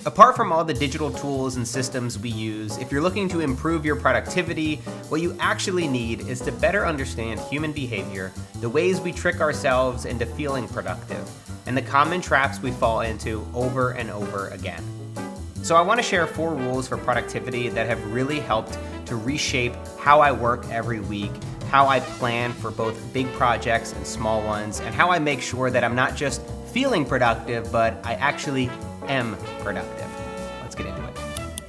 Apart from all the digital tools and systems we use, if you're looking to improve your productivity, what you actually need is to better understand human behavior, the ways we trick ourselves into feeling productive, and the common traps we fall into over and over again. So I want to share 4 rules for productivity that have really helped to reshape how I work every week, how I plan for both big projects and small ones, and how I make sure that I'm not just feeling productive, but I actually am productive. Let's get into it.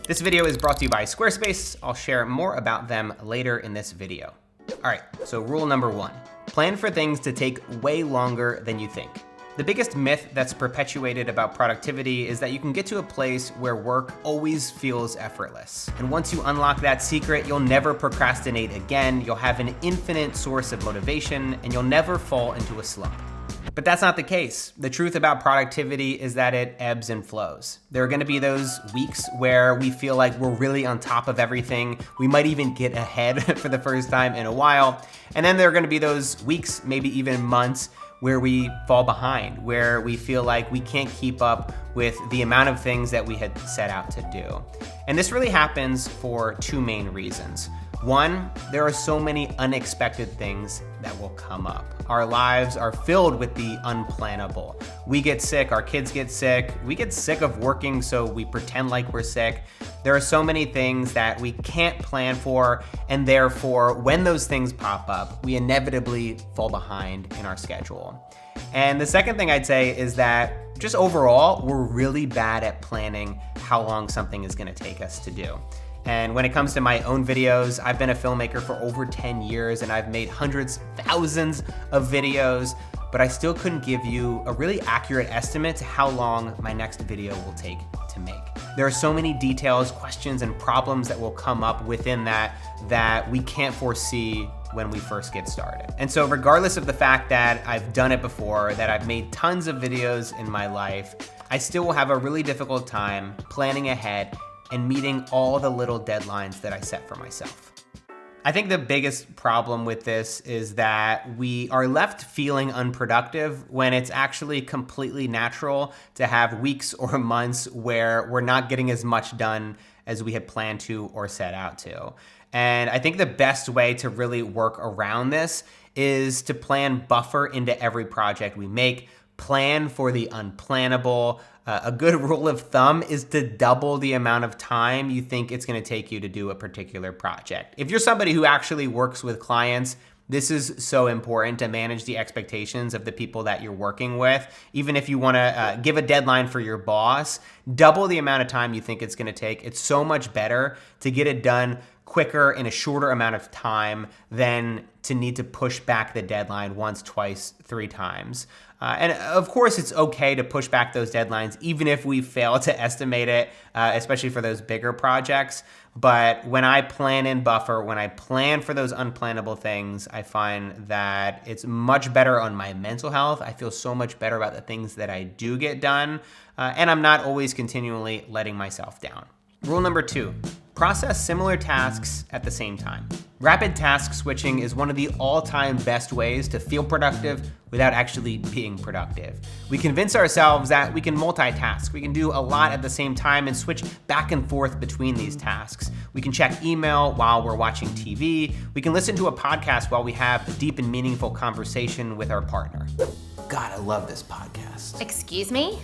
This video is brought to you by Squarespace. I'll share more about them later in this video. All right, so rule number 1, plan for things to take way longer than you think. The biggest myth that's perpetuated about productivity is that you can get to a place where work always feels effortless. And once you unlock that secret, you'll never procrastinate again, you'll have an infinite source of motivation, and you'll never fall into a slump. But that's not the case. The truth about productivity is that it ebbs and flows. There are gonna be those weeks where we feel like we're really on top of everything. We might even get ahead for the first time in a while. And then there are gonna be those weeks, maybe even months, where we fall behind, where we feel like we can't keep up with the amount of things that we had set out to do. And this really happens for 2 main reasons. 1, there are so many unexpected things that will come up. Our lives are filled with the unplannable. We get sick, our kids get sick, we get sick of working, so we pretend like we're sick. There are so many things that we can't plan for, and therefore, when those things pop up, we inevitably fall behind in our schedule. And the second thing I'd say is that just overall, we're really bad at planning how long something is gonna take us to do. And when it comes to my own videos, I've been a filmmaker for over 10 years and I've made hundreds, thousands of videos, but I still couldn't give you a really accurate estimate to how long my next video will take to make. There are so many details, questions, and problems that will come up within that we can't foresee when we first get started. And so regardless of the fact that I've done it before, that I've made tons of videos in my life, I still will have a really difficult time planning ahead and meeting all the little deadlines that I set for myself. I think the biggest problem with this is that we are left feeling unproductive when it's actually completely natural to have weeks or months where we're not getting as much done as we had planned to or set out to. And I think the best way to really work around this is to plan buffer into every project we make, plan for the unplannable. A good rule of thumb is to double the amount of time you think it's gonna take you to do a particular project. If you're somebody who actually works with clients, this is so important to manage the expectations of the people that you're working with. Even if you wanna give a deadline for your boss, double the amount of time you think it's gonna take. It's so much better to get it done quicker in a shorter amount of time than to need to push back the deadline once, twice, 3 times. And of course, it's okay to push back those deadlines, even if we fail to estimate it, especially for those bigger projects. But when I plan in buffer, when I plan for those unplannable things, I find that it's much better on my mental health. I feel so much better about the things that I do get done, and I'm not always continually letting myself down. Rule number 2, process similar tasks at the same time. Rapid task switching is one of the all-time best ways to feel productive without actually being productive. We convince ourselves that we can multitask. We can do a lot at the same time and switch back and forth between these tasks. We can check email while we're watching TV. We can listen to a podcast while we have a deep and meaningful conversation with our partner. God, I love this podcast. Excuse me?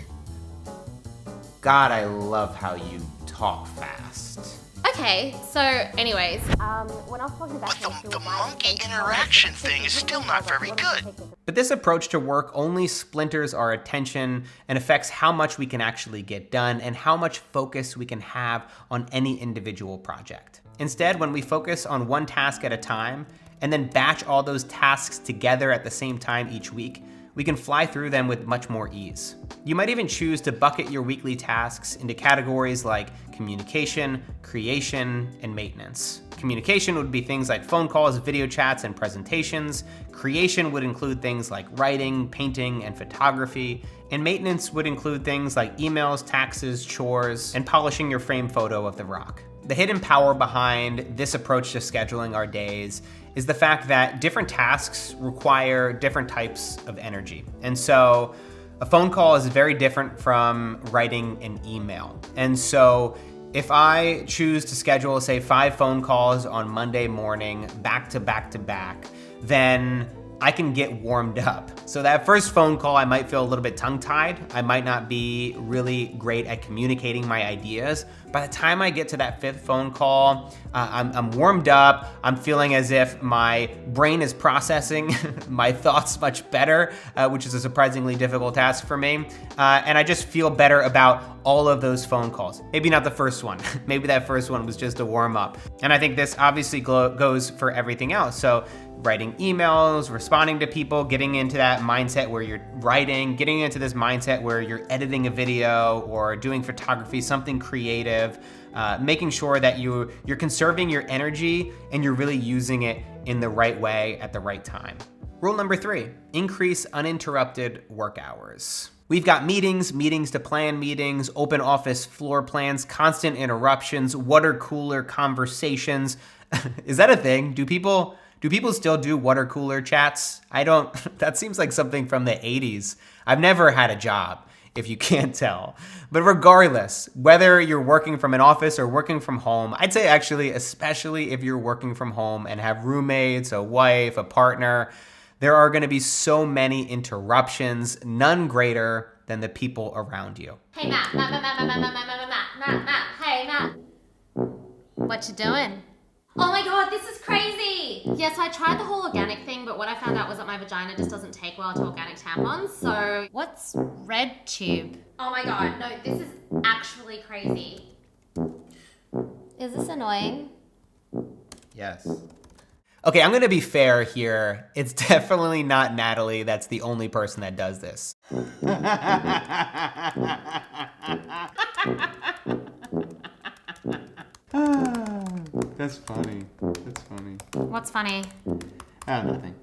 God, I love how you talk fast. Okay, so anyways, when I was talking about But the monkey interaction thing is still not very good. But this approach to work only splinters our attention and affects how much we can actually get done and how much focus we can have on any individual project. Instead, when we focus on one task at a time and then batch all those tasks together at the same time each week, we can fly through them with much more ease. You might even choose to bucket your weekly tasks into categories like communication, creation, and maintenance. Communication would be things like phone calls, video chats, and presentations. Creation would include things like writing, painting, and photography. And maintenance would include things like emails, taxes, chores, and polishing your frame photo of the rock. The hidden power behind this approach to scheduling our days is the fact that different tasks require different types of energy. And so A phone call is very different from writing an email. And so if I choose to schedule, say, 5 phone calls on Monday morning, back to back to back, then I can get warmed up. So that first phone call, I might feel a little bit tongue-tied. I might not be really great at communicating my ideas. By the time I get to that 5th phone call, I'm warmed up. I'm feeling as if my brain is processing my thoughts much better, which is a surprisingly difficult task for me. And I just feel better about all of those phone calls. Maybe not the first one. Maybe that first one was just a warm up. And I think this obviously goes for everything else. So writing emails, responding to people, getting into that mindset where you're writing, getting into this mindset where you're editing a video or doing photography, something creative, making sure that you're conserving your energy and you're really using it in the right way at the right time. Rule number 3, increase uninterrupted work hours. We've got meetings to plan meetings, open office floor plans, constant interruptions, water cooler conversations. Is that a thing? Do people still do water cooler chats? That seems like something from the 80s. I've never had a job, if you can't tell. But regardless, whether you're working from an office or working from home, I'd say actually, especially if you're working from home and have roommates, a wife, a partner, there are gonna be so many interruptions, none greater than the people around you. Hey, Matt. Hey, Matt. What you doing? Oh my God, this is crazy. Yes, I tried the whole organic thing, but what I found out was that my vagina just doesn't take well to organic tampons, so... What's red tube? Oh my God, no, this is actually crazy. Is this annoying? Yes. Okay, I'm gonna be fair here. It's definitely not Natalie that's the only person that does this. That's funny. What's funny? Nothing.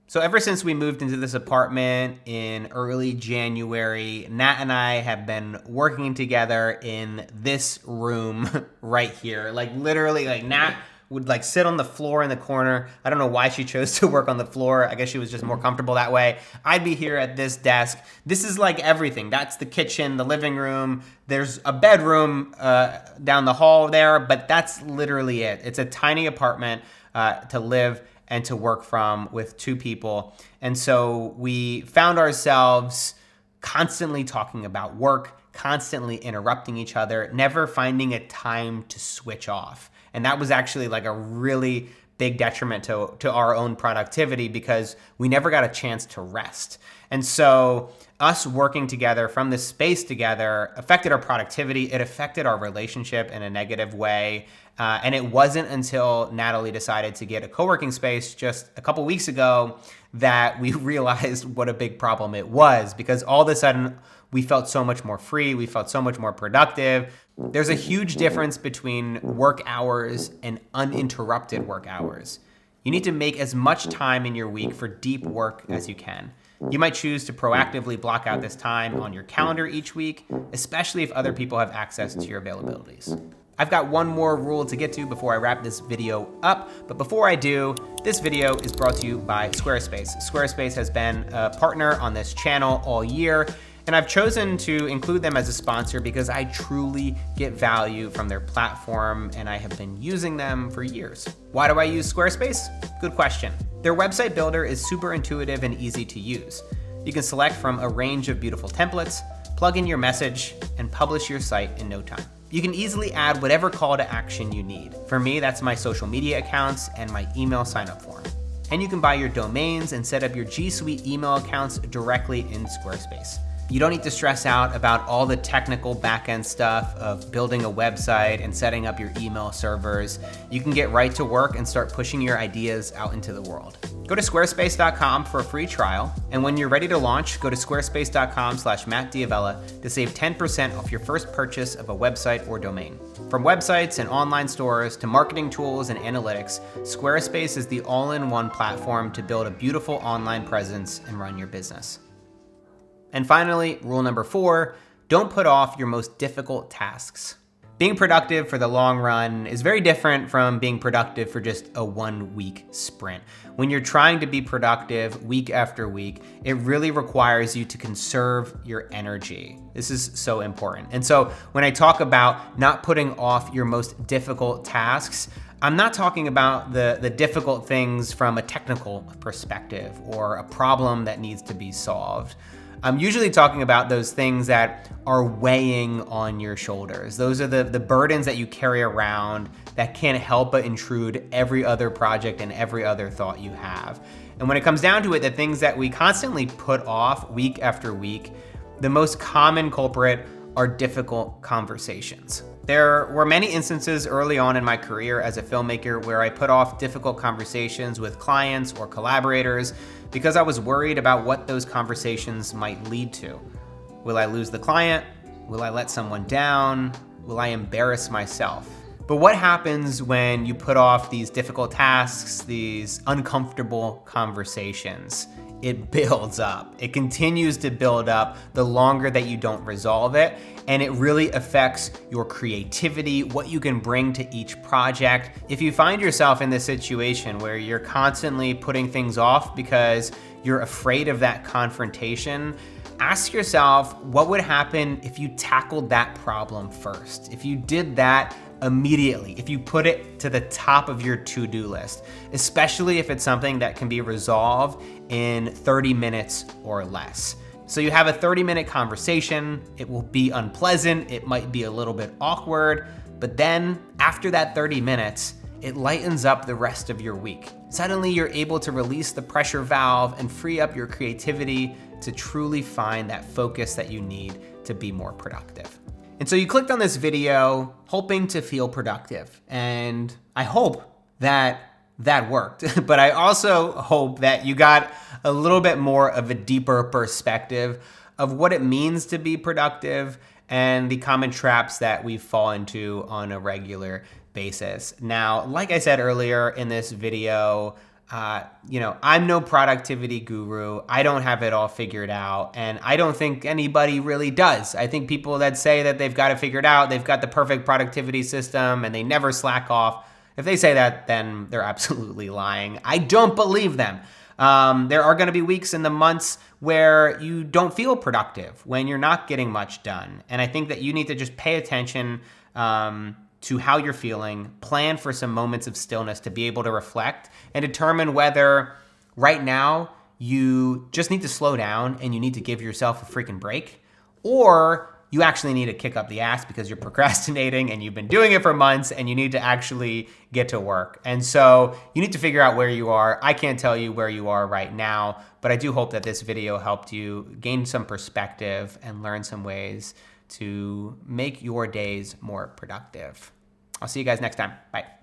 So ever since we moved into this apartment in early January, Nat and I have been working together in this room right here. Like literally, like Nat would like sit on the floor in the corner. I don't know why she chose to work on the floor. I guess she was just more comfortable that way. I'd be here at this desk. This is like everything. That's the kitchen, the living room. There's a bedroom down the hall there, but that's literally it. It's a tiny apartment to live and to work from with 2 people. And so we found ourselves constantly talking about work, constantly interrupting each other, never finding a time to switch off. And that was actually like a really big detriment to our own productivity because we never got a chance to rest. And so us working together from this space together affected our productivity. It affected our relationship in a negative way. And it wasn't until Natalie decided to get a co-working space just a couple weeks ago that we realized what a big problem it was, because all of a sudden we felt so much more free. We felt so much more productive. There's a huge difference between work hours and uninterrupted work hours. You need to make as much time in your week for deep work as you can. You might choose to proactively block out this time on your calendar each week, especially if other people have access to your availabilities. I've got one more rule to get to before I wrap this video up, but before I do, this video is brought to you by Squarespace. Squarespace has been a partner on this channel all year, and I've chosen to include them as a sponsor because I truly get value from their platform and I have been using them for years. Why do I use Squarespace? Good question. Their website builder is super intuitive and easy to use. You can select from a range of beautiful templates, plug in your message, and publish your site in no time. You can easily add whatever call to action you need. For me, that's my social media accounts and my email sign-up form. And you can buy your domains and set up your G Suite email accounts directly in Squarespace. You don't need to stress out about all the technical back-end stuff of building a website and setting up your email servers. You can get right to work and start pushing your ideas out into the world. Go to squarespace.com for a free trial, and when you're ready to launch, go to squarespace.com/MattDiavella to save 10% off your first purchase of a website or domain. From websites and online stores to marketing tools and analytics, Squarespace is the all-in-one platform to build a beautiful online presence and run your business. And finally, rule number 4, don't put off your most difficult tasks. Being productive for the long run is very different from being productive for just a 1-week sprint. When you're trying to be productive week after week, it really requires you to conserve your energy. This is so important. And so when I talk about not putting off your most difficult tasks, I'm not talking about the difficult things from a technical perspective or a problem that needs to be solved. I'm usually talking about those things that are weighing on your shoulders. Those are the burdens that you carry around that can't help but intrude every other project and every other thought you have. And when it comes down to it, the things that we constantly put off week after week, the most common culprit are difficult conversations. There were many instances early on in my career as a filmmaker where I put off difficult conversations with clients or collaborators because I was worried about what those conversations might lead to. Will I lose the client? Will I let someone down? Will I embarrass myself? But what happens when you put off these difficult tasks, these uncomfortable conversations? It builds up. It continues to build up the longer that you don't resolve it, and it really affects your creativity, what you can bring to each project. If you find yourself in this situation where you're constantly putting things off because you're afraid of that confrontation, ask yourself what would happen if you tackled that problem first, if you did that immediately, if you put it to the top of your to-do list, especially if it's something that can be resolved in 30 minutes or less. So you have a 30-minute conversation, it will be unpleasant, it might be a little bit awkward, but then after that 30 minutes, it lightens up the rest of your week. Suddenly you're able to release the pressure valve and free up your creativity to truly find that focus that you need to be more productive. And so you clicked on this video hoping to feel productive, and I hope that worked. But I also hope that you got a little bit more of a deeper perspective of what it means to be productive and the common traps that we fall into on a regular basis. Now, like I said earlier in this video, I'm no productivity guru. I don't have it all figured out, and I don't think anybody really does. I think people that say that they've got it figured out, they've got the perfect productivity system, and they never slack off, if they say that, then they're absolutely lying. I don't believe them. There are going to be weeks in the months where you don't feel productive, when you're not getting much done, and I think that you need to just pay attention to how you're feeling, plan for some moments of stillness to be able to reflect and determine whether right now you just need to slow down and you need to give yourself a freaking break, or you actually need to kick up the ass because you're procrastinating and you've been doing it for months and you need to actually get to work. And so you need to figure out where you are. I can't tell you where you are right now, but I do hope that this video helped you gain some perspective and learn some ways to make your days more productive. I'll see you guys next time. Bye.